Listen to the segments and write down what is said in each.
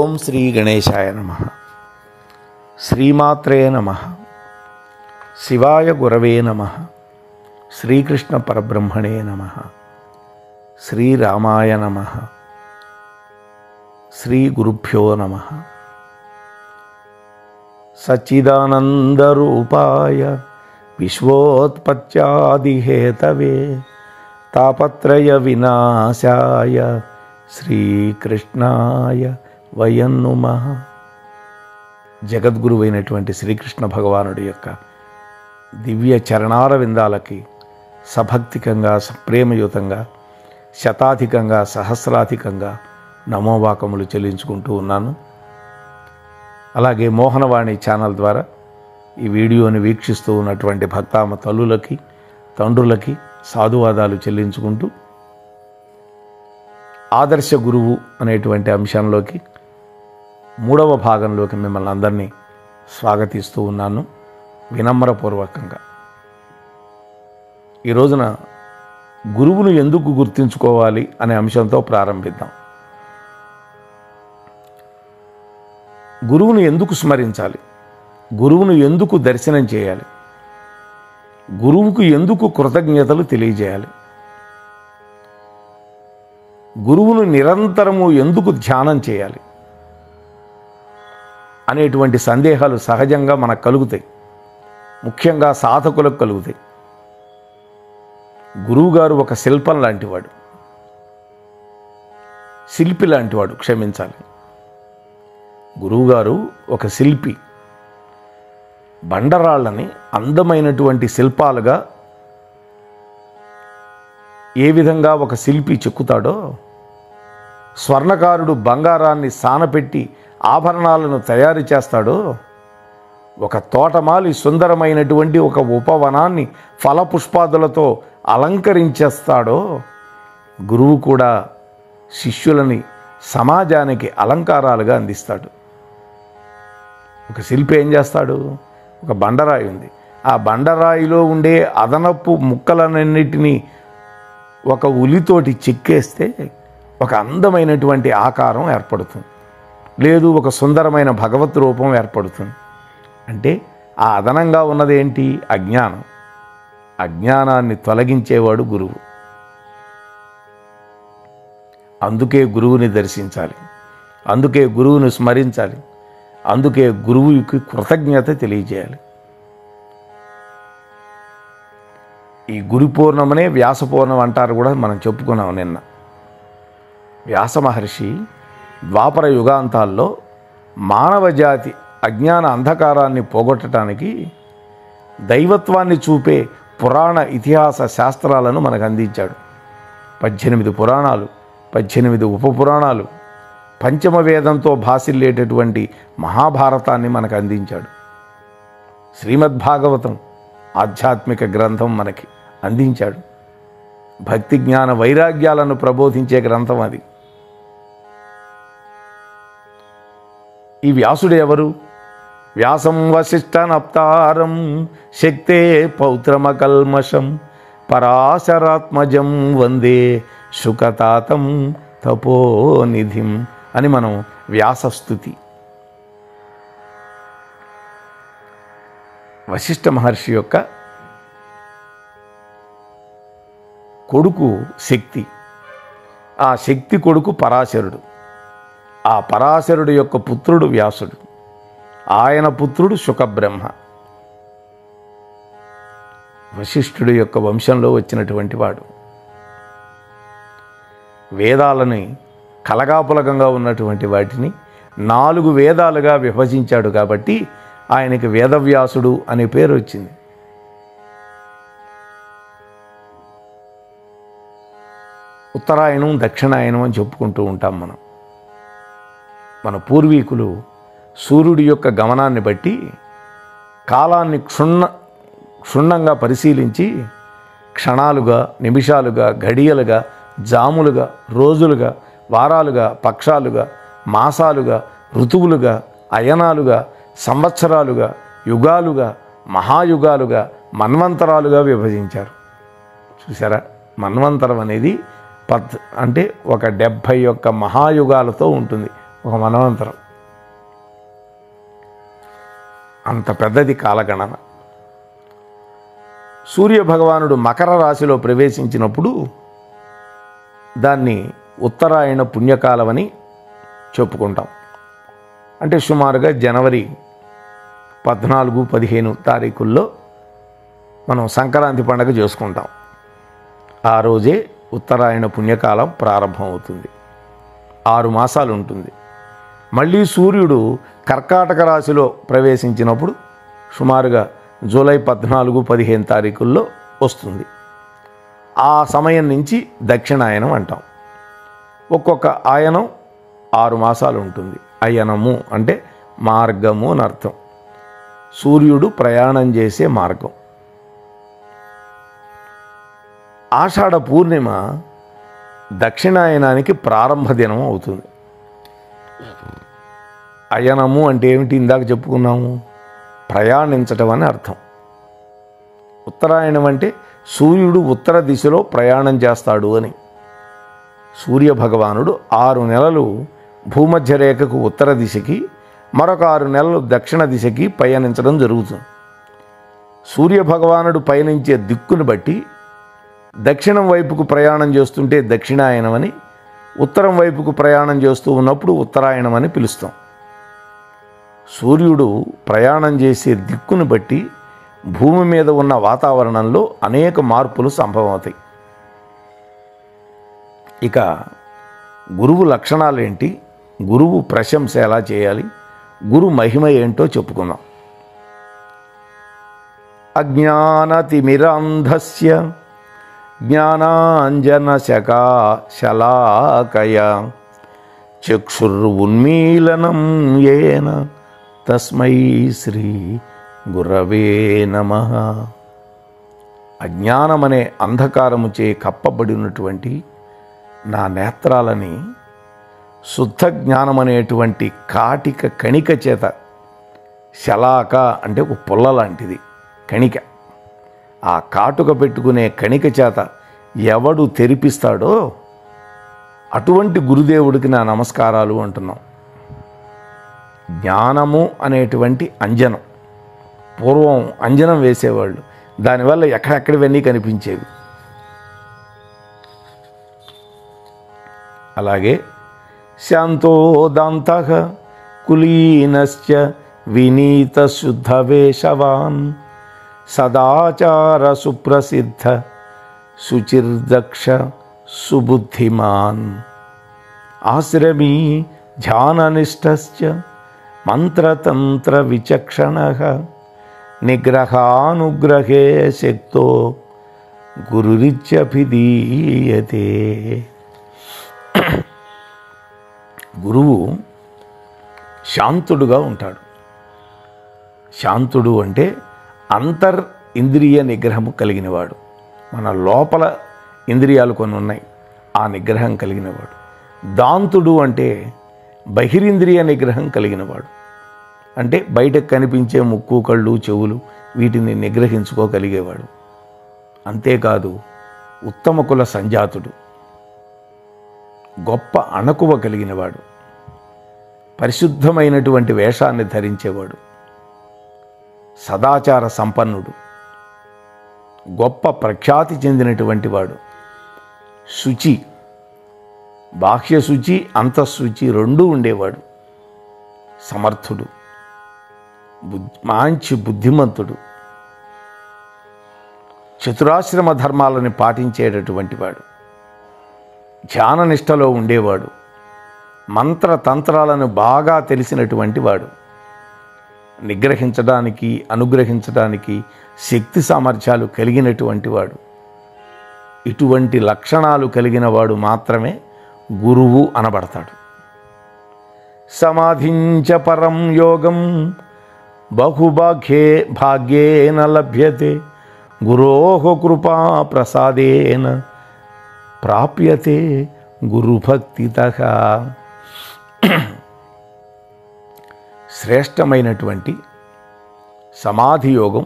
ఓం శ్రీ గణేశాయ నమః. శ్రీమాత్రే నమః. శివాయ గురవే నమః. శ్రీకృష్ణ పరబ్రహ్మణే నమః. శ్రీరామాయ నమః. శ్రీ గురుభ్యో నమః. సచ్చిదానందరూపాయ విశ్వోత్పత్యాదిహేతవే తాపత్రయ వినాశాయ శ్రీకృష్ణాయ వయం నమః. జగద్గురువైనటువంటి శ్రీకృష్ణ భగవానుడి యొక్క దివ్య చరణార విందాలకి సభక్తికంగా ప్రేమయుతంగా శతాధికంగా సహస్రాధికంగా నమోవాకములు చెల్లించుకుంటూ ఉన్నాను. అలాగే మోహనవాణి ఛానల్ ద్వారా ఈ వీడియోని వీక్షిస్తూ ఉన్నటువంటి భక్తామ తల్లులకి తండ్రులకి సాధువాదాలు చెల్లించుకుంటూ ఆదర్శ గురువు అనేటువంటి అంశంలోకి 3వ భాగంలోకి మిమ్మల్ని అందరినీ స్వాగతిస్తూ ఉన్నాను వినమ్రపూర్వకంగా. ఈ రోజున గురువును ఎందుకు గుర్తించుకోవాలి అనే అంశంతో ప్రారంభిద్దాం. గురువును ఎందుకు స్మరించాలి, గురువును ఎందుకు దర్శనం చేయాలి, గురువుకు ఎందుకు కృతజ్ఞతలు తెలియజేయాలి, గురువును నిరంతరము ఎందుకు ధ్యానం చేయాలి అనేటువంటి సందేహాలు సహజంగా మనకు కలుగుతాయి. ముఖ్యంగా సాధకులకు కలుగుతాయి. గురువుగారు ఒక శిల్పం లాంటివాడు, శిల్పి లాంటివాడు, క్షమించాలి. గురువుగారు ఒక శిల్పి. బండరాళ్ళని అందమైనటువంటి శిల్పాలుగా ఏ విధంగా ఒక శిల్పి చెక్కుతాడో, స్వర్ణకారుడు బంగారాన్ని సానపెట్టి ఆభరణాలను తయారు చేస్తాడో, ఒక తోటమాలి సుందరమైనటువంటి ఒక ఉపవనాన్ని ఫలపుష్పాదులతో అలంకరించేస్తాడో, గురువు కూడా శిష్యులని సమాజానికి అలంకారాలుగా అందిస్తాడు. ఒక శిల్పి ఏం చేస్తాడు? ఒక బండరాయి ఉంది, ఆ బండరాయిలో ఉండే అదనపు ముక్కలన్నిటినీ ఒక ఉలితోటి చెక్కేస్తే ఒక అందమైనటువంటి ఆకారం ఏర్పడుతుంది, లేదు ఒక సుందరమైన భగవత్ రూపం ఏర్పడుతుంది. అంటే ఆ అదనంగా ఉన్నది ఏంటి? అజ్ఞానం. అజ్ఞానాన్ని తొలగించేవాడు గురువు. అందుకే గురువుని దర్శించాలి, అందుకే గురువుని స్మరించాలి, అందుకే గురువుకి కృతజ్ఞత తెలియజేయాలి. ఈ గురు పూర్ణమనే వ్యాస పూర్ణం అంటారు కూడా, మనం చెప్పుకున్నాం నిన్న. వ్యాస మహర్షి ద్వాపర యుగాంతాల్లో మానవ జాతి అజ్ఞాన అంధకారాన్ని పోగొట్టడానికి దైవత్వాన్ని చూపే పురాణ ఇతిహాస శాస్త్రాలను మనకు అందించాడు. 18 పురాణాలు, 18 ఉపపురాణాలు, పంచమ వేదంతో భాసిల్లేటటువంటి మహాభారతాన్ని మనకు అందించాడు. శ్రీమద్భాగవతం ఆధ్యాత్మిక గ్రంథం మనకి అందించాడు. భక్తి జ్ఞాన వైరాగ్యాలను ప్రబోధించే గ్రంథం అది. ఈ వ్యాసుడు ఎవరు? వ్యాసం వశిష్ఠనప్తారం శక్తే పౌత్రమకల్మషం పరాశరాత్మజం వందే శుకతాతం తపోనిధిం అని మనం వ్యాసస్తుతి. వశిష్ఠ మహర్షి యొక్క కొడుకు శక్తి, ఆ శక్తి కొడుకు పరాశరుడు, ఆ పరాశరుడు యొక్క పుత్రుడు వ్యాసుడు, ఆయన పుత్రుడు శుకబ్రహ్మ. వశిష్ఠుడి యొక్క వంశంలో వచ్చినటువంటి వాడు. వేదాలని కలగాపులకంగా ఉన్నటువంటి వాటిని 4 వేదాలుగా విభజించాడు కాబట్టి ఆయనకి వేదవ్యాసుడు అనే పేరు వచ్చింది. ఉత్తరాయణం దక్షిణాయనం అని చెప్పుకుంటూ ఉంటాం మనం. మన పూర్వీకులు సూర్యుడి యొక్క గమనాన్ని బట్టి కాలాన్ని క్షుణ్ణంగా పరిశీలించి క్షణాలుగా, నిమిషాలుగా, ఘడియలుగా, జాములుగా, రోజులుగా, వారాలుగా, పక్షాలుగా, మాసాలుగా, ఋతువులుగా, అయనాలుగా, సంవత్సరాలుగా, యుగాలుగా, మహాయుగాలుగా, మన్వంతరాలుగా విభజించారు. చూసారా? మన్వంతరం అనేది అంటే ఒక 71 మహాయుగాలతో ఉంటుంది ఒక మనవంతరం. అంత పెద్దది కాలగణన. సూర్యభగవానుడు మకర రాశిలో ప్రవేశించినప్పుడు దాన్ని ఉత్తరాయణ పుణ్యకాలమని చెప్పుకుంటాం. అంటే సుమారుగా జనవరి 14, 15 తారీఖుల్లో మనం సంక్రాంతి పండుగ చేసుకుంటాం. ఆ రోజే ఉత్తరాయణ పుణ్యకాలం ప్రారంభమవుతుంది. 6 మాసాలు ఉంటుంది. మళ్ళీ సూర్యుడు కర్కాటక రాశిలో ప్రవేశించినప్పుడు సుమారుగా జూలై 14, 15 తారీఖుల్లో వస్తుంది. ఆ సమయం నుంచి దక్షిణాయనం అంటాం. ఒక్కొక్క ఆయనం 6 మాసాలు ఉంటుంది. అయనము అంటే మార్గము అని అర్థం. సూర్యుడు ప్రయాణం చేసే మార్గం. ఆషాఢ పూర్ణిమ దక్షిణాయనానికి ప్రారంభ దినం అవుతుంది. అయనము అంటే ఏమిటి? ఇందాక చెప్పుకున్నాము, ప్రయాణించటం అని అర్థం. ఉత్తరాయణం అంటే సూర్యుడు ఉత్తర దిశలో ప్రయాణం చేస్తాడు అని. సూర్యభగవానుడు 6 నెలలు భూమధ్య రేఖకు ఉత్తర దిశకి, మరొక 6 నెలలు దక్షిణ దిశకి పయనించడం జరుగుతుంది. సూర్యభగవానుడు పయనించే దిక్కును బట్టి దక్షిణం వైపుకు ప్రయాణం చేస్తుంటే దక్షిణాయనం అని, ఉత్తరం వైపుకు ప్రయాణం చేస్తూ ఉన్నప్పుడు ఉత్తరాయణం అని పిలుస్తాం. సూర్యుడు ప్రయాణం చేసే దిక్కును బట్టి భూమి మీద ఉన్న వాతావరణంలో అనేక మార్పులు సంభవమవుతాయి. ఇక గురువు లక్షణాలేంటి, గురువు ప్రశంస ఎలా చేయాలి, గురు మహిమ ఏంటో చెప్పుకుందాం. అజ్ఞానతిమిరాంధస్య జ్ఞానాంజనశలాకయ చక్షురున్మీలనం యేన తస్మై శ్రీ గురవే నమః. అజ్ఞానమనే అంధకారముచే కప్పబడినటువంటి నా నేత్రాలని శుద్ధ జ్ఞానమనేటువంటి కాటిక కణిక చేత, శలాక అంటే ఒక పుల్ల లాంటిది కణిక, ఆ కాటుక పెట్టుకునే కణిక చేత ఎవడు తెరిపిస్తాడో అటువంటి గురుదేవుడికి నా నమస్కారాలు అంటున్నాం. జ్ఞానము అనేటువంటి అంజనం, పూర్వం అంజనం వేసేవాళ్ళు, దానివల్ల ఎక్కడెక్కడివన్నీ కనిపించేవి. అలాగే శాంతోదాంతః కులీనశ్చ వినీత శుద్ధవేషవాన్ సదాచార సుప్రసిద్ధ శుచిర్దక్ష సుబుద్ధిమాన్ ఆశ్రమీ ధ్యాననిష్టశ్చ మంత్రతంత్ర విచక్షణః నిగ్రహానుగ్రహే శక్తో గురురిత్యభిధీయతే. గురువు శాంతుడుగా ఉంటాడు. శాంతుడు అంటే అంతర్ ఇంద్రియ నిగ్రహము కలిగినవాడు. మన లోపల ఇంద్రియాలు కొన్ని ఉన్నాయి, ఆ నిగ్రహం కలిగినవాడు. దాంతుడు అంటే బహిరింద్రియ నిగ్రహం కలిగినవాడు. అంటే బయటకు కనిపించే ముక్కు, కళ్ళు, చెవులు వీటిని నిగ్రహించుకోగలిగేవాడు. అంతేకాదు ఉత్తమ కుల సంజాతుడు, గొప్ప అణకువ కలిగినవాడు, పరిశుద్ధమైనటువంటి వేషాన్ని ధరించేవాడు, సదాచార సంపన్నుడు, గొప్ప ప్రఖ్యాతి చెందినటువంటి వాడు, శుచి, బాహ్య శుచి అంతఃశుచి రెండూ ఉండేవాడు, సమర్థుడు, మంచి బుద్ధిమంతుడు, చతురాశ్రమ ధర్మాలని పాటించేటటువంటి వాడు, ధ్యాననిష్టలో ఉండేవాడు, మంత్రతంత్రాలను బాగా తెలిసినటువంటి వాడు, నిగ్రహించడానికి అనుగ్రహించడానికి శక్తి సామర్థ్యాలు కలిగినటువంటి వాడు. ఇటువంటి లక్షణాలు కలిగిన వాడు మాత్రమే గురువు అనబడతాడు. సమాధించ పరం యోగం భాగ్యేన లభ్యతే గురోః కృపా ప్రసాదేన ప్రాప్యతే గురుభక్తితః. శ్రేష్టమైనటువంటి సమాధి యోగం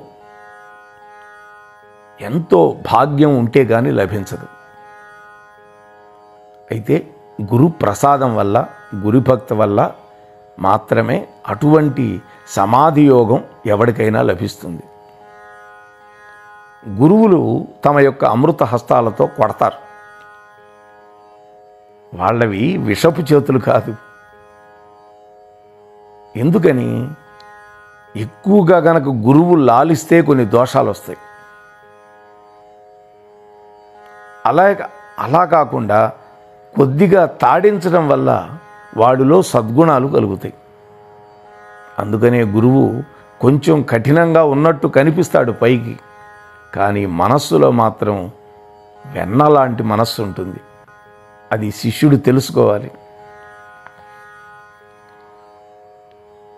ఎంతో భాగ్యం ఉంటే కానీ లభించదు. అయితే గురు ప్రసాదం వల్ల, గురుభక్తి వల్ల మాత్రమే అటువంటి సమాధి యోగం ఎవరికైనా లభిస్తుంది. గురువులు తమ యొక్క అమృత హస్తాలతో కొడతారు. వాళ్ళవి విషపు చేతులు కాదు. ఎందుకని? ఎక్కువగా గనక గురువు లాలిస్తే కొన్ని దోషాలు వస్తాయి. అలా కాకుండా కొద్దిగా తాడించడం వల్ల వాడిలో సద్గుణాలు కలుగుతాయి. అందుకనే గురువు కొంచెం కఠినంగా ఉన్నట్టు కనిపిస్తాడు పైకి, కానీ మనస్సులో మాత్రం వెన్న లాంటి మనస్సు ఉంటుంది. అది శిష్యుడు తెలుసుకోవాలి.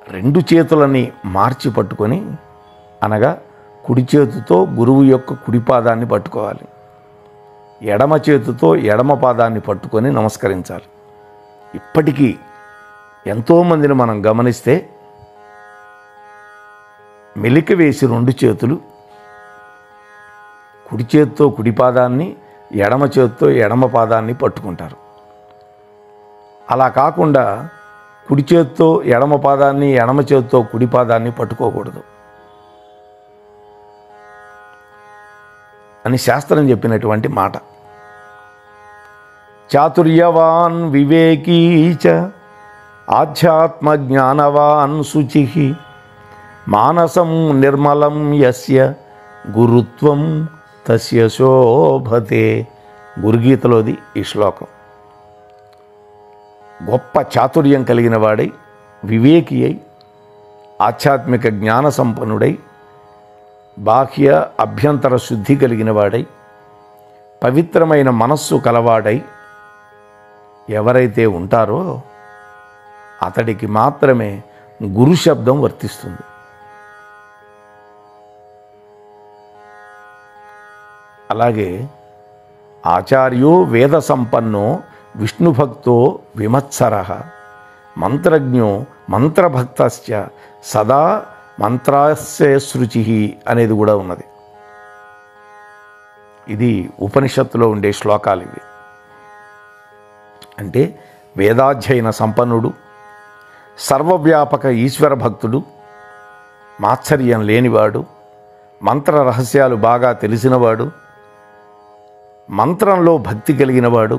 2 చేతులని మార్చి పట్టుకొని, అనగా కుడి చేతితో గురువు యొక్క కుడి పాదాన్ని పట్టుకోవాలి, ఎడమ చేతితో ఎడమ పాదాన్ని పట్టుకొని నమస్కరించాలి. ఇప్పటికీ ఎంతోమందిని మనం గమనిస్తే మెలిక వేసి 2 చేతులు, కుడి చేతితో కుడి పాదాన్ని, ఎడమ చేతితో ఎడమ పాదాన్ని పట్టుకుంటారు. అలా కాకుండా కుడి చేతితో ఎడమ పాదాన్ని, ఎడమ చేతితో కుడి పాదాన్ని పట్టుకోకూడదు అని శాస్త్రం చెప్పినటువంటి మాట. చాతుర్యవాన్ వివేకీ చ ఆధ్యాత్మ జ్ఞానవాన్ శుచిః మానసం నిర్మలం యస్య గురుత్వం తస్య శోభతే. గురుగీతలోది ఈ శ్లోకం. గొప్ప చాతుర్యం కలిగిన వాడై, వివేకి అయి, ఆధ్యాత్మిక జ్ఞాన సంపన్నుడై, బాహ్య అభ్యంతర శుద్ధి కలిగిన వాడై, పవిత్రమైన మనస్సు కలవాడై ఎవరైతే ఉంటారో అతడికి మాత్రమే గురు శబ్దం వర్తిస్తుంది. అలాగే ఆచార్యో వేద సంపన్నో విష్ణుభక్తో విమత్సరః మంత్రజ్ఞో మంత్రభక్తశ్చ సదా మంత్రాస్య శృచిః అనేది కూడా ఉన్నది. ఇది ఉపనిషత్తులో ఉండే శ్లోకాలు ఇవి. అంటే వేదాధ్యయన సంపన్నుడు, సర్వవ్యాపక ఈశ్వర భక్తుడు, మాత్సర్యం లేనివాడు, మంత్ర రహస్యాలు బాగా తెలిసినవాడు, మంత్రంలో భక్తి కలిగినవాడు,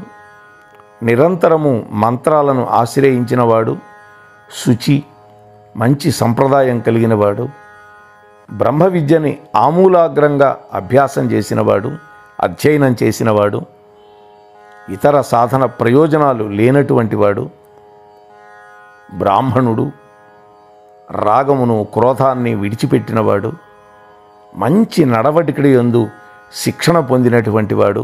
నిరంతరము మంత్రాలను ఆశ్రయించినవాడు, శుచి, మంచి సంప్రదాయం కలిగినవాడు, బ్రహ్మ విద్యని ఆమూలాగ్రంగా అభ్యాసం చేసినవాడు, అధ్యయనం చేసినవాడు, ఇతర సాధన ప్రయోజనాలు లేనటువంటి వాడు, బ్రాహ్మణుడు, రాగమును క్రోధాన్ని విడిచిపెట్టినవాడు, మంచి నడవడికడి యందు శిక్షణ పొందినటువంటి వాడు,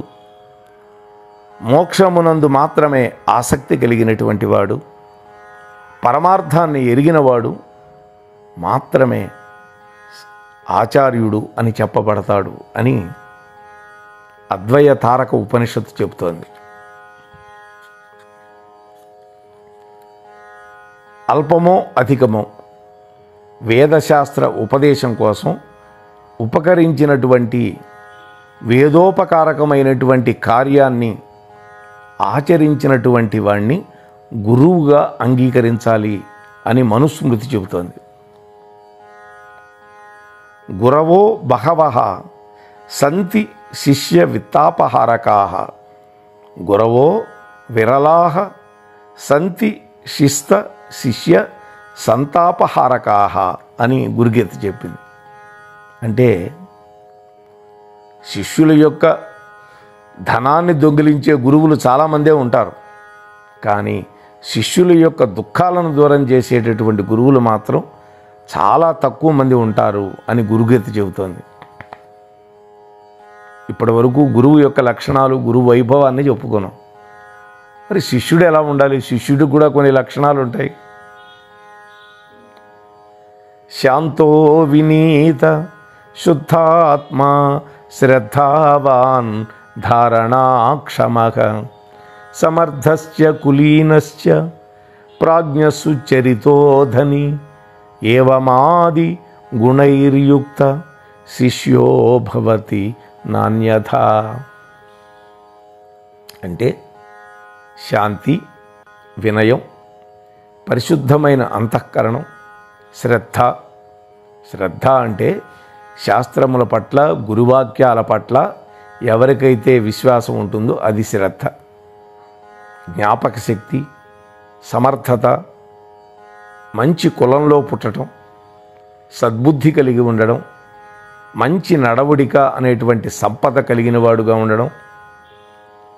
మోక్షమునందు మాత్రమే ఆసక్తి కలిగినటువంటి వాడు, పరమార్థాన్ని ఎరిగినవాడు మాత్రమే ఆచార్యుడు అని చెప్పబడతాడు అని అద్వయ తారక ఉపనిషత్తు చెబుతోంది. అల్పమో అధికమో వేదశాస్త్ర ఉపదేశం కోసం ఉపకరించినటువంటి వేదోపకారకమైనటువంటి కార్యాన్ని ఆచరించినటువంటి వాణ్ణి గురువుగా అంగీకరించాలి అని మనుస్మృతి చెబుతోంది. గురవో బహవః సంతి శిష్య విత్తాపహారకాః గురవో విరలాః సంతి శిస్త శిష్య సంతాపహారకాః అని గురుగీత చెప్పింది. అంటే శిష్యుల యొక్క ధనాన్ని దొంగిలించే గురువులు చాలామందే ఉంటారు, కానీ శిష్యుల యొక్క దుఃఖాలను దూరం చేసేటటువంటి గురువులు మాత్రం చాలా తక్కువ మంది ఉంటారు అని గురుగీత చెబుతోంది. ఇప్పటి వరకు గురువు యొక్క లక్షణాలు, గురువు వైభవాన్ని చెప్పుకున్నాం. మరి శిష్యుడు ఎలా ఉండాలి? శిష్యుడికి కూడా కొన్ని లక్షణాలు ఉంటాయి. శాంతో వినీత శుద్ధాత్మ శ్రద్ధావాన్ ధారణాక్షమః సమర్థశ్చ కులీనశ్చ ప్రాజ్ఞసుచరితో ధని ఏవమాది గుణైర్యుక్త శిష్యో భవతి నాన్యథా. అంటే శాంతి, వినయం, పరిశుద్ధమైన అంతఃకరణం, శ్రద్ధ. శ్రద్ధ అంటే శాస్త్రముల పట్ల, గురువాక్యాల పట్ల ఎవరికైతే విశ్వాసం ఉంటుందో అది శ్రద్ధ. జ్ఞాపక శక్తి, సమర్థత, మంచి కులంలో పుట్టడం, సద్బుద్ధి కలిగి ఉండడం, మంచి నడవడిక అనేటువంటి సంపద కలిగిన వాడుగా ఉండడం,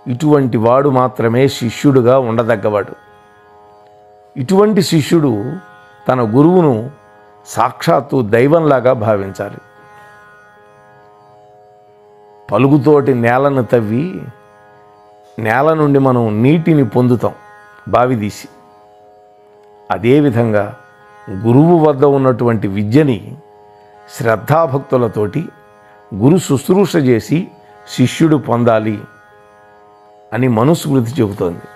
ఇటువంటి వాడు మాత్రమే శిష్యుడుగా ఉండదగ్గవాడు. ఇటువంటి శిష్యుడు తన గురువును సాక్షాత్తు దైవంలాగా భావించాలి. పలుగుతోటి నేలను తవ్వి నేల నుండి మనం నీటిని పొందుతాం బావి తీసి. అదేవిధంగా గురువు వద్ద ఉన్నటువంటి విద్యని శ్రద్ధాభక్తులతోటి గురు శుశ్రూష చేసి శిష్యుడు పొందాలి అని మనుస్మృతి చెబుతోంది.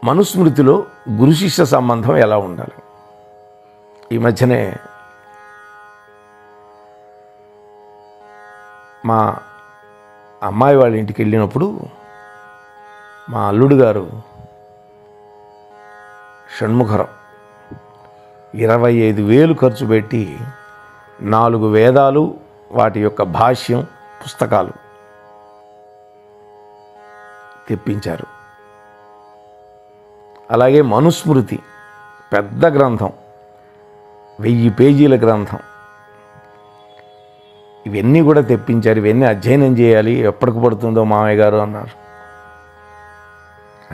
మనుస్మృతిలో గురు శిష్య సంబంధం ఎలా ఉండాలి? ఈ మధ్యనే మా అమ్మాయి వాళ్ళ ఇంటికి వెళ్ళినప్పుడు మా అల్లుడు గారు షణ్ముఖరం 25,000 ఖర్చు పెట్టి 4 వేదాలు, వాటి యొక్క భాష్యం, పుస్తకాలు తెప్పించారు. అలాగే మనుస్మృతి పెద్ద గ్రంథం, 1000 పేజీల గ్రంథం, ఇవన్నీ కూడా తెప్పించారు. ఇవన్నీ అధ్యయనం చేయాలి, ఎప్పటికి పడుతుందో మామయ్య గారు అన్నారు.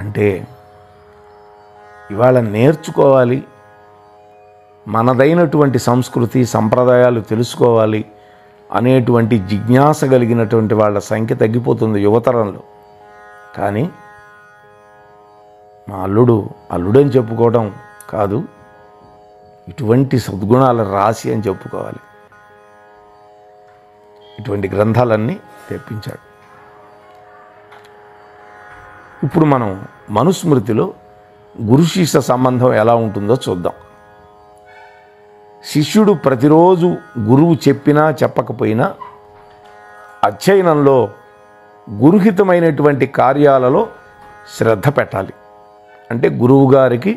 అంటే ఇవాళ నేర్చుకోవాలి, మనదైనటువంటి సంస్కృతి సంప్రదాయాలు తెలుసుకోవాలి అనేటువంటి జిజ్ఞాస కలిగినటువంటి వాళ్ళ సంఖ్య తగ్గిపోతుంది యువతరంలో. కానీ మా అల్లుడని చెప్పుకోవడం కాదు, ఇటువంటి సద్గుణాల రాశి అని చెప్పుకోవాలి. ఇటువంటి గ్రంథాలన్నీ తెప్పించాడు. ఇప్పుడు మనం మనుస్మృతిలో గురు శిష్య సంబంధం ఎలా ఉంటుందో చూద్దాం. శిష్యుడు ప్రతిరోజు గురువు చెప్పినా చెప్పకపోయినా అధ్యయనంలో గురుహితమైనటువంటి కార్యాలలో శ్రద్ధ పెట్టాలి. అంటే గురువుగారికి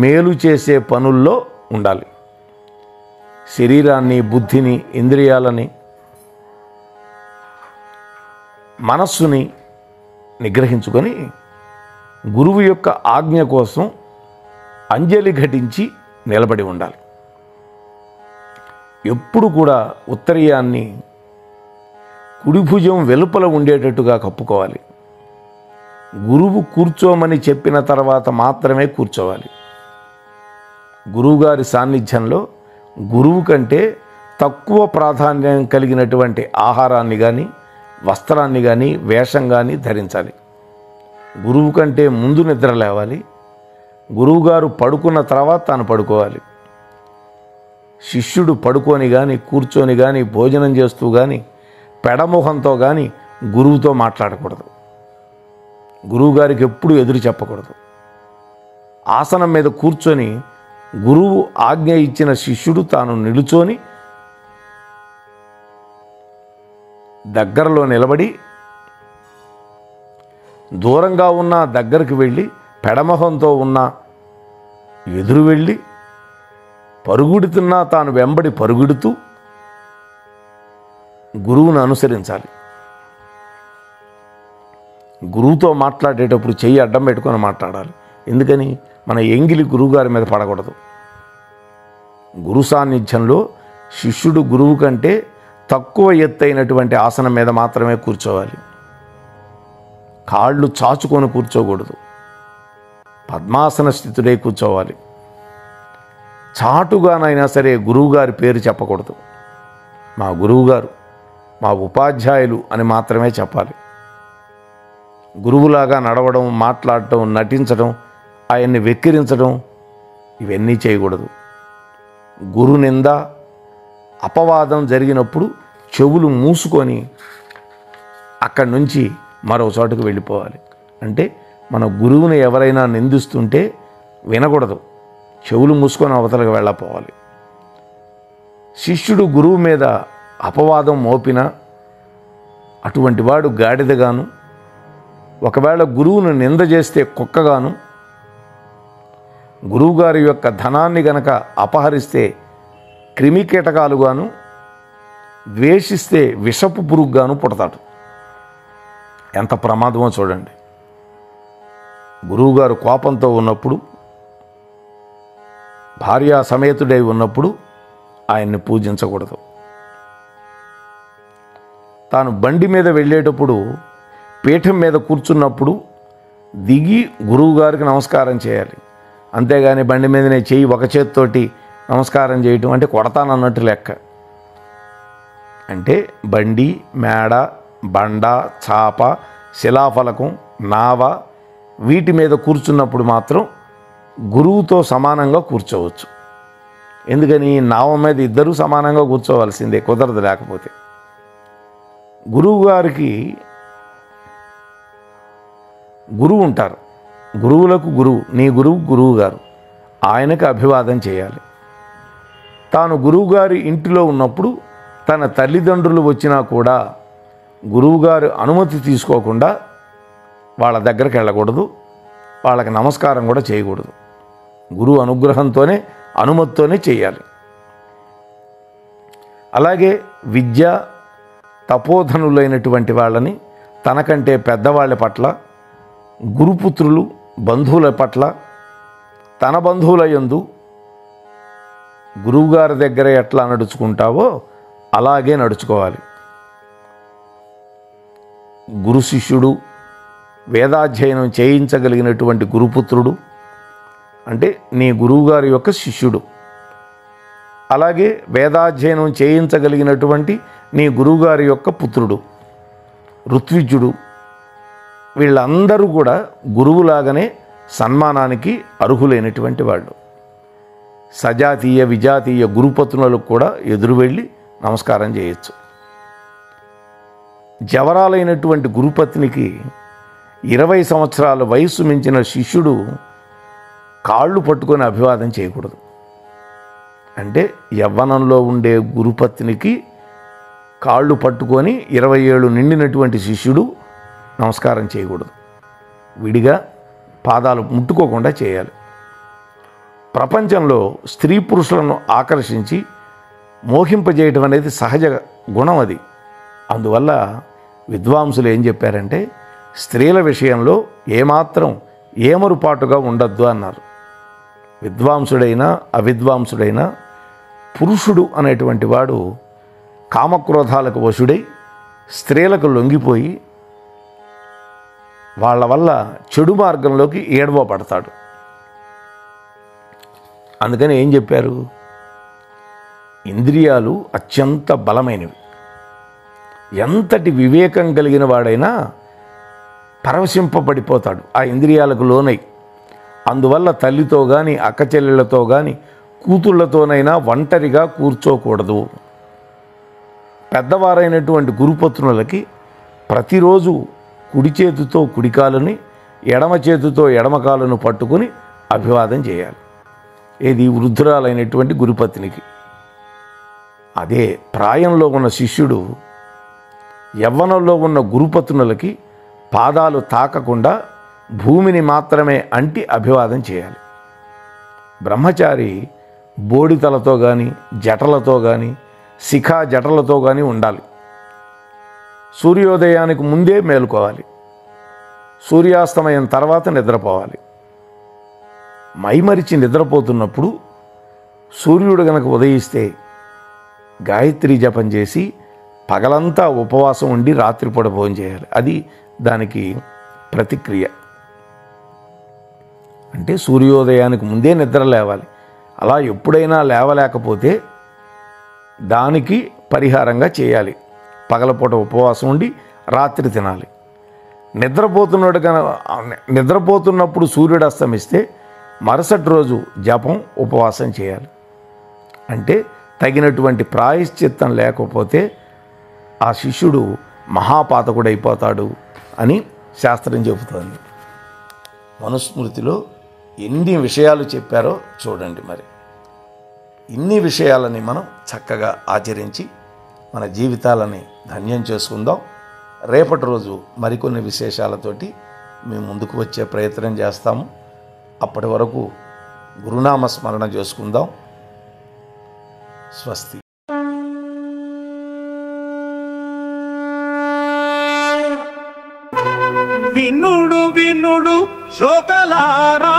మేలు చేసే పనుల్లో ఉండాలి. శరీరాన్ని, బుద్ధిని, ఇంద్రియాలని, మనస్సుని నిగ్రహించుకొని గురువు యొక్క ఆజ్ఞ కోసం అంజలి ఘటించి నిలబడి ఉండాలి. ఎప్పుడు కూడా ఉత్తరీయాన్ని కుడి భుజం వెలుపల ఉండేటట్టుగా కప్పుకోవాలి. గురువు కూర్చోమని చెప్పిన తర్వాత మాత్రమే కూర్చోవాలి. గురువుగారి సాన్నిధ్యంలో గురువు కంటే తక్కువ ప్రాధాన్యం కలిగినటువంటి ఆహారాన్ని కానీ, వస్త్రాన్ని కానీ, వేషం కానీ ధరించాలి. గురువు కంటే ముందు నిద్ర లేవాలి. గురువుగారు పడుకున్న తర్వాత తాను పడుకోవాలి. శిష్యుడు పడుకొని కానీ, కూర్చొని కానీ, భోజనం చేస్తూ కానీ, పెడమొహంతో కానీ గురువుతో మాట్లాడకూడదు. గురువుగారికి ఎప్పుడు ఎదురు చెప్పకూడదు. ఆసనం మీద కూర్చొని గురువు ఆజ్ఞ ఇచ్చిన శిష్యుడు తాను నిలుచొని దగ్గరలో నిలబడి, దూరంగా ఉన్న దగ్గరికి వెళ్ళి, పెడమొహంతో ఉన్న ఎదురు వెళ్ళి, పరుగుడుతున్నా తాను వెంబడి పరుగుడుతూ గురువును అనుసరించాలి. గురువుతో మాట్లాడేటప్పుడు చెయ్యి అడ్డం పెట్టుకొని మాట్లాడాలి. ఎందుకని? మన ఎంగిలి గురువుగారి మీద పడకూడదు. గురు సాన్నిధ్యంలో శిష్యుడు గురువు కంటే తక్కువ ఎత్తైనటువంటి ఆసనం మీద మాత్రమే కూర్చోవాలి. కాళ్ళు చాచుకొని కూర్చోకూడదు. పద్మాసన స్థితుడై కూర్చోవాలి. చాటుగానైనా సరే గురువుగారి పేరు చెప్పకూడదు. మా గురువుగారు, మా ఉపాధ్యాయులు అని మాత్రమే చెప్పాలి. గురువులాగా నడవడం, మాట్లాడటం, నటించడం, ఆయన్ని వెక్కిరించడం ఇవన్నీ చేయకూడదు. గురు నింద, అపవాదం జరిగినప్పుడు చెవులు మూసుకొని అక్కడి నుంచి మరో చోటుకు వెళ్ళిపోవాలి. అంటే మన గురువుని ఎవరైనా నిందిస్తుంటే వినకూడదు, చెవులు మూసుకొని అవతలకు వెళ్ళపోవాలి. శిష్యుడు గురువు మీద అపవాదం మోపినా అటువంటి వాడు గాడిదగాను, ఒకవేళ గురువును నింద చేస్తే కుక్కగాను, గురువుగారి యొక్క ధనాన్ని గనక అపహరిస్తే క్రిమికీటకాలుగాను, ద్వేషిస్తే విషపు పురుగుగాను పుడతాడు. ఎంత ప్రమాదమో చూడండి. గురువుగారు కోపంతో ఉన్నప్పుడు, భార్యా సమేతుడై ఉన్నప్పుడు ఆయన్ని పూజించకూడదు. తాను బండి మీద వెళ్ళేటప్పుడు, పీఠం మీద కూర్చున్నప్పుడు దిగి గురువుగారికి నమస్కారం చేయాలి. అంతేగాని బండి మీదనే చెయ్యి ఒక చేతితోటి నమస్కారం చేయటం అంటే కొడతానన్నట్టు లెక్క. అంటే బండి, మేడ, బండ, చాప, శిలాఫలకం, నావ వీటి మీద కూర్చున్నప్పుడు మాత్రం గురువుతో సమానంగా కూర్చోవచ్చు. ఎందుకని నావ మీద ఇద్దరూ సమానంగా కూర్చోవలసిందే, కుదరదు లేకపోతే. గురువుగారికి గురువు ఉంటారు. గురువులకు గురువు, నీ గురువు గురువు గారు, ఆయనకు అభివాదం చేయాలి. తాను గురువుగారి ఇంటిలో ఉన్నప్పుడు తన తల్లిదండ్రులు వచ్చినా కూడా గురువుగారు అనుమతి తీసుకోకుండా వాళ్ళ దగ్గరికి వెళ్ళకూడదు, వాళ్ళకి నమస్కారం కూడా చేయకూడదు. గురువు అనుగ్రహంతోనే, అనుమతితోనే చేయాలి. అలాగే విద్య తపోధనులైనటువంటి వాళ్ళని, తనకంటే పెద్దవాళ్ళ పట్ల, గురుపుత్రులు బంధువుల పట్ల, తన బంధువుల యందు గురువుగారి దగ్గర ఎట్లా నడుచుకుంటావో అలాగే నడుచుకోవాలి. గురు శిష్యుడు, వేదాధ్యయనం చేయించగలిగినటువంటి గురుపుత్రుడు అంటే నీ గురువుగారి యొక్క శిష్యుడు. అలాగే వేదాధ్యయనం చేయించగలిగినటువంటి నీ గురువుగారి యొక్క పుత్రుడు, ఋత్విజుడు, వీళ్ళందరూ కూడా గురువులాగానే సన్మానానికి అర్హులైనటువంటి వాళ్ళు. సజాతీయ విజాతీయ గురుపత్నులకు కూడా ఎదురు వెళ్ళి నమస్కారం చేయొచ్చు. జవరాలైనటువంటి గురుపత్నికి 20 సంవత్సరాల వయస్సు మించిన శిష్యుడు కాళ్ళు పట్టుకొని అభివాదం చేయకూడదు. అంటే యవ్వనంలో ఉండే గురుపత్నికి కాళ్ళు పట్టుకొని 20 ఏళ్ళు నిండినటువంటి శిష్యుడు నమస్కారం చేయకూడదు. విడిగా పాదాలు ముట్టుకోకుండా చేయాలి. ప్రపంచంలో స్త్రీ పురుషులను ఆకర్షించి మోహింపజేయటం అనేది సహజ గుణం అది. అందువల్ల విద్వాంసులు ఏం చెప్పారంటే, స్త్రీల విషయంలో ఏమాత్రం ఏమరుపాటుగా ఉండద్దు అన్నారు. విద్వాంసుడైనా అవిద్వాంసుడైనా పురుషుడు అనేటువంటి వాడు కామక్రోధాలకు వశుడై స్త్రీలకు లొంగిపోయి వాళ్ళ వల్ల చెడు మార్గంలోకి ఏడవపడతాడు. అందుకని ఏం చెప్పారు, ఇంద్రియాలు అత్యంత బలమైనవి. ఎంతటి వివేకం కలిగిన వాడైనా పరవశింపబడిపోతాడు ఆ ఇంద్రియాలకు లోనై. అందువల్ల తల్లితో కానీ, అక్క చెల్లెళ్లతో కానీ, కూతుళ్లతోనైనా ఒంటరిగా కూర్చోకూడదు. పెద్దవారైనటువంటి గురుపత్నులకి ప్రతిరోజు కుడి చేతితో కుడికాలుని, ఎడమ చేతితో ఎడమకాలను పట్టుకుని అభివాదం చేయాలి. ఏది వృద్ధురాలైనటువంటి గురుపత్నికి. అదే ప్రాయంలో ఉన్న శిష్యుడు యవ్వనంలో ఉన్న గురుపత్నులకి పాదాలు తాకకుండా భూమిని మాత్రమే అంటి అభివాదం చేయాలి. బ్రహ్మచారి బోడితలతో కానీ, జటలతో కానీ, శిఖా జటలతో కానీ ఉండాలి. సూర్యోదయానికి ముందే మేలుకోవాలి. సూర్యాస్తమయం తర్వాత నిద్రపోవాలి. మైమరిచి నిద్రపోతున్నప్పుడు సూర్యుడు గనక ఉదయిస్తే గాయత్రి జపం చేసి పగలంతా ఉపవాసం ఉండి రాత్రిపూట భోజనం చేయాలి. అది దానికి ప్రతిక్రియ. అంటే సూర్యోదయానికి ముందే నిద్ర లేవాలి. అలా ఎప్పుడైనా లేవలేకపోతే దానికి పరిహారంగా చేయాలి. పగలపూట ఉపవాసం ఉండి రాత్రి తినాలి. నిద్రపోతున్నప్పుడు సూర్యుడు అస్తమిస్తే మరుసటి రోజు జపం ఉపవాసం చేయాలి. అంటే తగినటువంటి ప్రాయశ్చిత్తం లేకపోతే ఆ శిష్యుడు మహాపాతకుడైపోతాడు అని శాస్త్రం చెబుతోంది. మనుస్మృతిలో ఎన్ని విషయాలు చెప్పారో చూడండి. మరి ఇన్ని విషయాలని మనం చక్కగా ఆచరించి మన జీవితాలని ధన్యం చేసుకుందాం. రేపటి రోజు మరికొన్ని విశేషాలతోటి మేము ముందుకు వచ్చే ప్రయత్నం చేస్తాము. అప్పటి వరకు గురునామ స్మరణ చేసుకుందాం. స్వస్తి. వినుడు వినుడు శ్రోతలారా,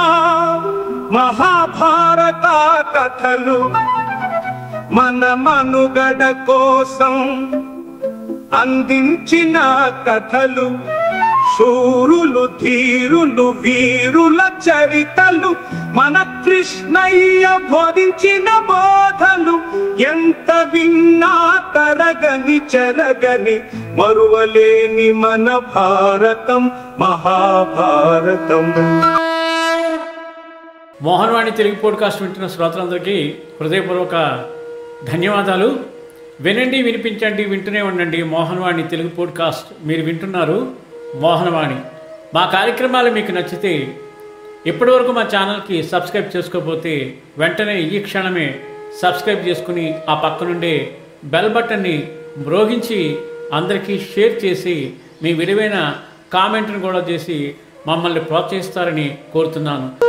మహాభారత కథలు మన మనుగడ కోసం అందించిన కథలు. శూరులు ధీరులు వీరుల చరితలు, మన కృష్ణయ్య బోధించిన బోధలు. ఎంత విన్నా తరగని చెరగని మరువలేని మన భారతం మహాభారతం. మోహన్వాణి తెలుగు పోడ్కాస్ట్ వింటున్న శ్రోతలందరికీ హృదయపూర్వక ధన్యవాదాలు. వినండి, వినిపించండి, వింటూనే ఉండండి. మోహన్వాణి తెలుగు పోడ్కాస్ట్ మీరు వింటున్నారు. మోహన్వాణి. మా కార్యక్రమాలు మీకు నచ్చితే ఇప్పటివరకు మా ఛానల్కి సబ్స్క్రైబ్ చేసుకోకపోతే వెంటనే ఈ క్షణమే సబ్స్క్రైబ్ చేసుకుని ఆ పక్కనుండే బెల్ బటన్ని మ్రోగించి అందరికీ షేర్ చేసి మీ విలువైన కామెంట్ను కూడా చేసి మమ్మల్ని ప్రోత్సహిస్తారని కోరుతున్నాను.